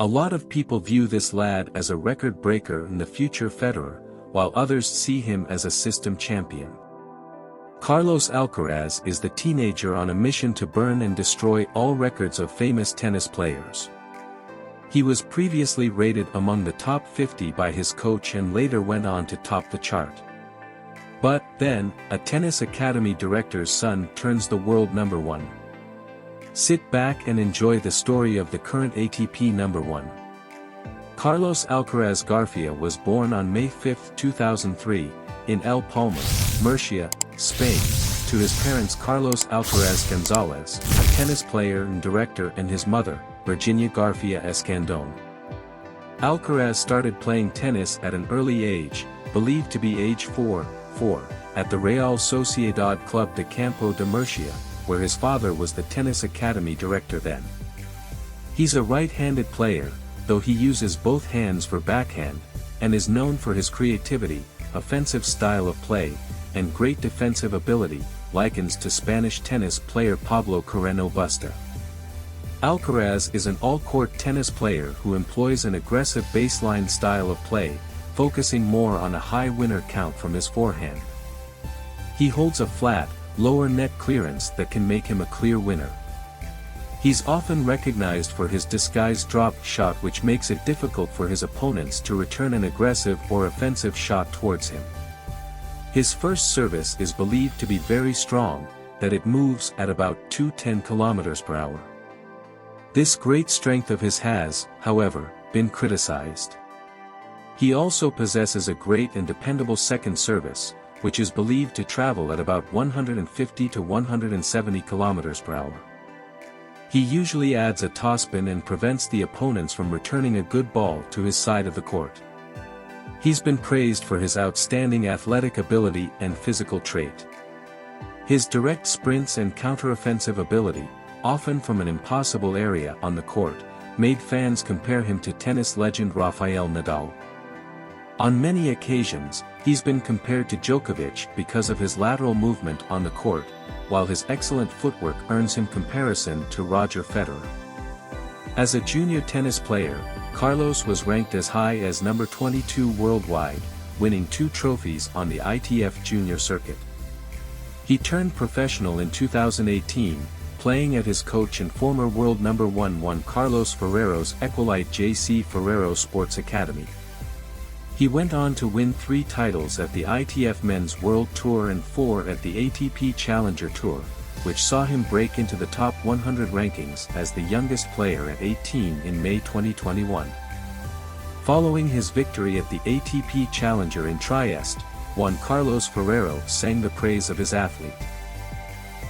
A lot of people view this lad as a record breaker and the future Federer, while others see him as a system champion. Carlos Alcaraz is the teenager on a mission to burn and destroy all records of famous tennis players. He was previously rated among the top 50 by his coach and later went on to top the chart. But, then, a tennis academy director's son turns the world number one. Sit back and enjoy the story of the current ATP number one. Carlos Alcaraz Garcia was born on May 5, 2003, in El Palmar, Murcia, Spain, to his parents Carlos Alcaraz Gonzalez, a tennis player and director, and his mother, Virginia Garcia Escandón. Alcaraz started playing tennis at an early age, believed to be age 4, at the Real Sociedad Club de Campo de Murcia, where his father was the tennis academy director then. He's a right-handed player, though he uses both hands for backhand, and is known for his creativity, offensive style of play, and great defensive ability, likens to Spanish tennis player Pablo Carreno Busta. Alcaraz is an all-court tennis player who employs an aggressive baseline style of play, focusing more on a high winner count from his forehand. He holds a flat, lower net clearance that can make him a clear winner. He's often recognized for his disguised drop shot, which makes it difficult for his opponents to return an aggressive or offensive shot towards him. His first service is believed to be very strong, that it moves at about 210 km/h. This great strength of his has, however, been criticized. He also possesses a great and dependable second service, which is believed to travel at about 150 to 170 km/h. He usually adds a topspin and prevents the opponents from returning a good ball to his side of the court. He's been praised for his outstanding athletic ability and physical trait. His direct sprints and counteroffensive ability, often from an impossible area on the court, made fans compare him to tennis legend Rafael Nadal. On many occasions, he's been compared to Djokovic because of his lateral movement on the court, while his excellent footwork earns him comparison to Roger Federer. As a junior tennis player, Carlos was ranked as high as number 22 worldwide, winning 2 trophies on the ITF Junior circuit. He turned professional in 2018, playing at his coach and former world number 1 Juan Carlos Ferrero's Equalite JC Ferrero Sports Academy. He went on to win 3 titles at the ITF Men's World Tour and 4 at the ATP Challenger Tour, which saw him break into the top 100 rankings as the youngest player at 18 in May 2021. Following his victory at the ATP Challenger in Trieste, Juan Carlos Ferrero sang the praise of his athlete.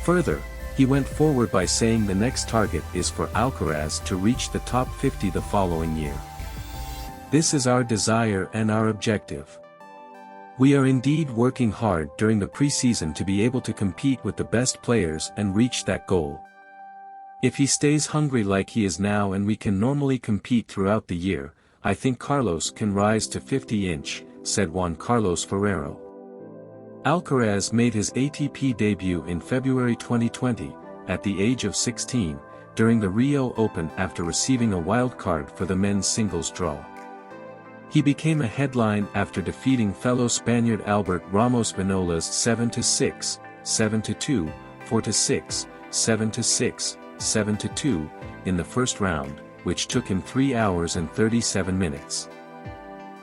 Further, he went forward by saying the next target is for Alcaraz to reach the top 50 the following year. This is our desire and our objective. We are indeed working hard during the preseason to be able to compete with the best players and reach that goal. If he stays hungry like he is now and we can normally compete throughout the year, I think Carlos can rise to 50-inch, said Juan Carlos Ferrero. Alcaraz made his ATP debut in February 2020, at the age of 16, during the Rio Open after receiving a wild card for the men's singles draw. He became a headline after defeating fellow Spaniard Albert Ramos Vinolas 7-6, 7-2, 4-6, 7-6, 7-2, in the first round, which took him 3 hours and 37 minutes.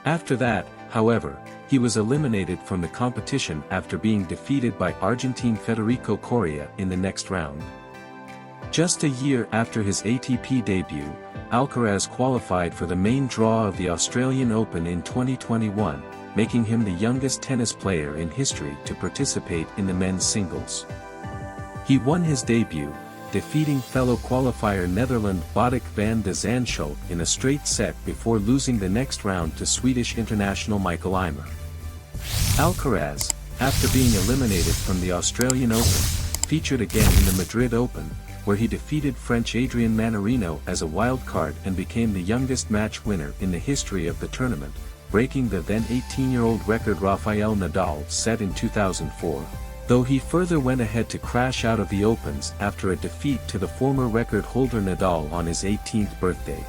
After that, however, he was eliminated from the competition after being defeated by Argentine Federico Coria in the next round. Just a year after his ATP debut, Alcaraz qualified for the main draw of the Australian Open in 2021, making him the youngest tennis player in history to participate in the men's singles. He won his debut, defeating fellow qualifier Netherland Botic van de Zandschulp in a straight set before losing the next round to Swedish international Michael Ymer. Alcaraz, after being eliminated from the Australian Open, featured again in the Madrid Open, where he defeated French Adrien Manarino as a wild card and became the youngest match winner in the history of the tournament, breaking the then 18-year-old record Rafael Nadal set in 2004, though he further went ahead to crash out of the Opens after a defeat to the former record holder Nadal on his 18th birthday.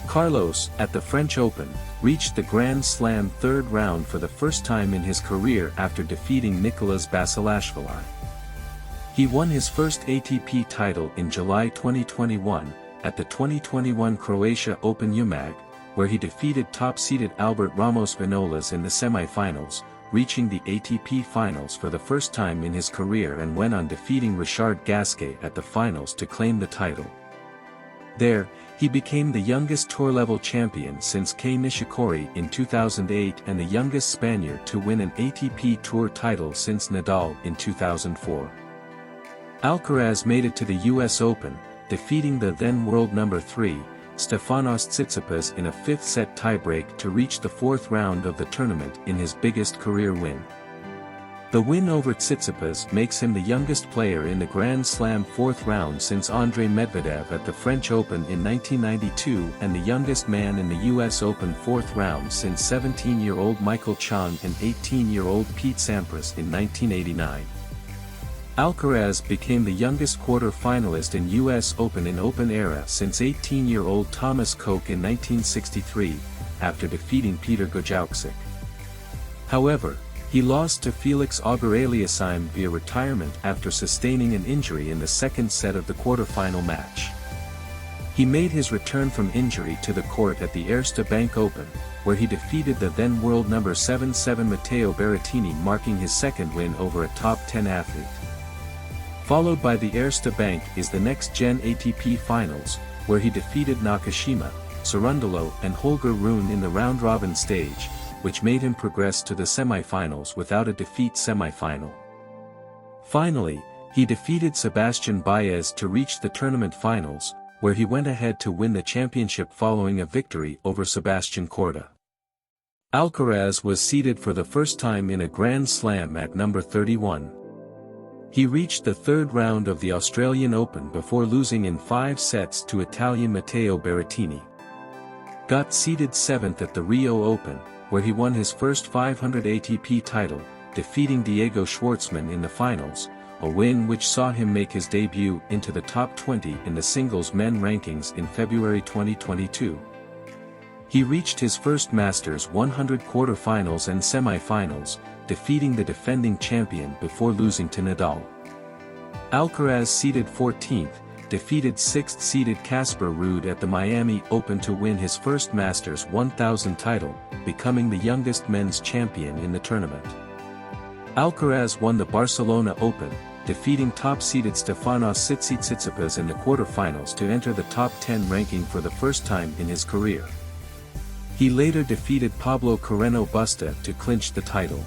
Carlos, at the French Open, reached the Grand Slam third round for the first time in his career after defeating Nicolas Basilashvili. He won his first ATP title in July 2021, at the 2021 Croatia Open Umag, where he defeated top-seeded Albert Ramos Vinolas in the semi-finals, reaching the ATP Finals for the first time in his career and went on defeating Richard Gasquet at the finals to claim the title. There, he became the youngest tour-level champion since Kei Nishikori in 2008 and the youngest Spaniard to win an ATP Tour title since Nadal in 2004. Alcaraz made it to the US Open, defeating the then world number 3, Stefanos Tsitsipas in a fifth-set tiebreak to reach the fourth round of the tournament in his biggest career win. The win over Tsitsipas makes him the youngest player in the Grand Slam fourth round since Andrei Medvedev at the French Open in 1992 and the youngest man in the US Open fourth round since 17-year-old Michael Chang and 18-year-old Pete Sampras in 1989. Alcaraz became the youngest quarter-finalist in US Open in Open era since 18-year-old Thomas Koch in 1963, after defeating Peter Gojowczyk. However, he lost to Felix Auger-Aliassime via retirement after sustaining an injury in the second set of the quarter-final match. He made his return from injury to the court at the Erste Bank Open, where he defeated the then world number 7 Matteo Berrettini, marking his second win over a top 10 athlete. Followed by the Erste Bank is the next-gen ATP Finals, where he defeated Nakashima, Cerundolo and Holger Rune in the round-robin stage, which made him progress to the semi-finals without a defeat semi-final. Finally, he defeated Sebastian Baez to reach the tournament finals, where he went ahead to win the championship following a victory over Sebastian Corda. Alcaraz was seeded for the first time in a Grand Slam at number 31. He reached the third round of the Australian Open before losing in 5 sets to Italian Matteo Berrettini. Got seeded 7th at the Rio Open, where he won his first 500 ATP title, defeating Diego Schwartzman in the finals, a win which saw him make his debut into the top 20 in the singles men rankings in February 2022. He reached his first Masters 100 quarterfinals and semi-finals, defeating the defending champion before losing to Nadal. Alcaraz seeded 14th, defeated 6th-seeded Casper Ruud at the Miami Open to win his first Masters 1000 title, becoming the youngest men's champion in the tournament. Alcaraz won the Barcelona Open, defeating top-seeded Stefanos Tsitsipas in the quarterfinals to enter the top 10 ranking for the first time in his career. He later defeated Pablo Carreno Busta to clinch the title.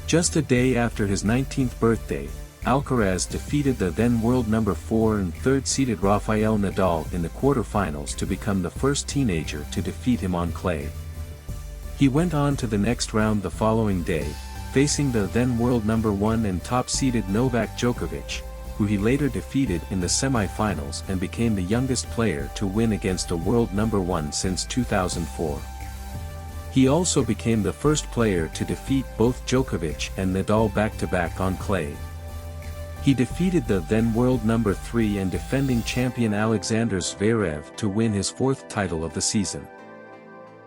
Just a day after his 19th birthday, Alcaraz defeated the then world number 4 and 3rd-seeded Rafael Nadal in the quarterfinals to become the first teenager to defeat him on clay. He went on to the next round the following day, facing the then world number 1 and top-seeded Novak Djokovic, who he later defeated in the semi-finals and became the youngest player to win against a world number 1 since 2004. He also became the first player to defeat both Djokovic and Nadal back-to-back on clay. He defeated the then world number 3 and defending champion Alexander Zverev to win his 4th title of the season.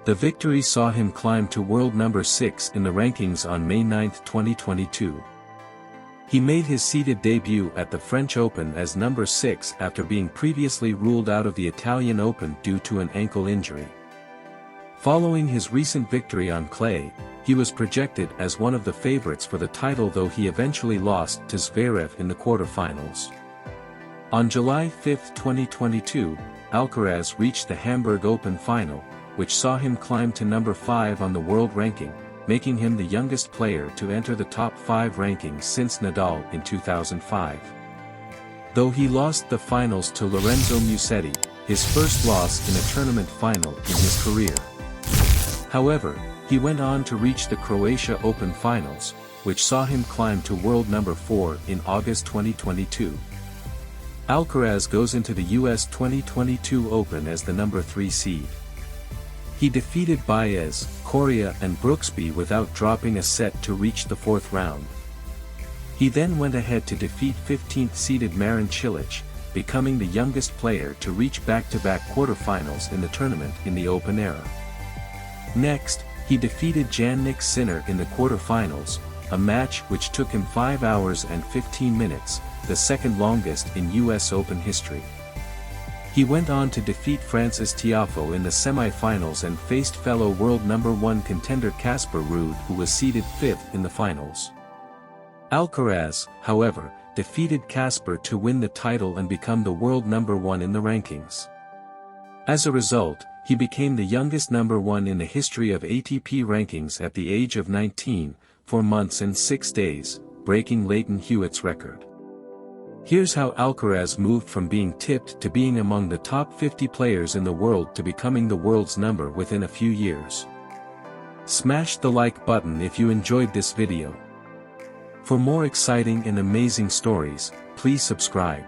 The victory saw him climb to world number 6 in the rankings on May 9, 2022. He made his seeded debut at the French Open as number 6 after being previously ruled out of the Italian Open due to an ankle injury. Following his recent victory on clay, he was projected as one of the favorites for the title, though he eventually lost to Zverev in the quarterfinals. On July 5, 2022, Alcaraz reached the Hamburg Open final, which saw him climb to number 5 on the world ranking, making him the youngest player to enter the top 5 rankings since Nadal in 2005. Though he lost the finals to Lorenzo Musetti, his first loss in a tournament final in his career. However, he went on to reach the Croatia Open finals, which saw him climb to world number 4 in August 2022. Alcaraz goes into the US 2022 Open as the number 3 seed. He defeated Baez, Coria and Brooksby without dropping a set to reach the 4th round. He then went ahead to defeat 15th-seeded Marin Cilic, becoming the youngest player to reach back-to-back quarterfinals in the tournament in the Open era. Next, he defeated Jannik Sinner in the quarterfinals, a match which took him 5 hours and 15 minutes, the second longest in US Open history. He went on to defeat Frances Tiafoe in the semi-finals and faced fellow world number 1 contender Casper Ruud, who was seeded 5th in the finals. Alcaraz, however, defeated Casper to win the title and become the world number 1 in the rankings. As a result, he became the youngest number 1 in the history of ATP rankings at the age of 19, 4 months and 6 days, breaking Lleyton Hewitt's record. Here's how Alcaraz moved from being tipped to being among the top 50 players in the world to becoming the world's number within a few years. Smash the like button if you enjoyed this video. For more exciting and amazing stories, please subscribe.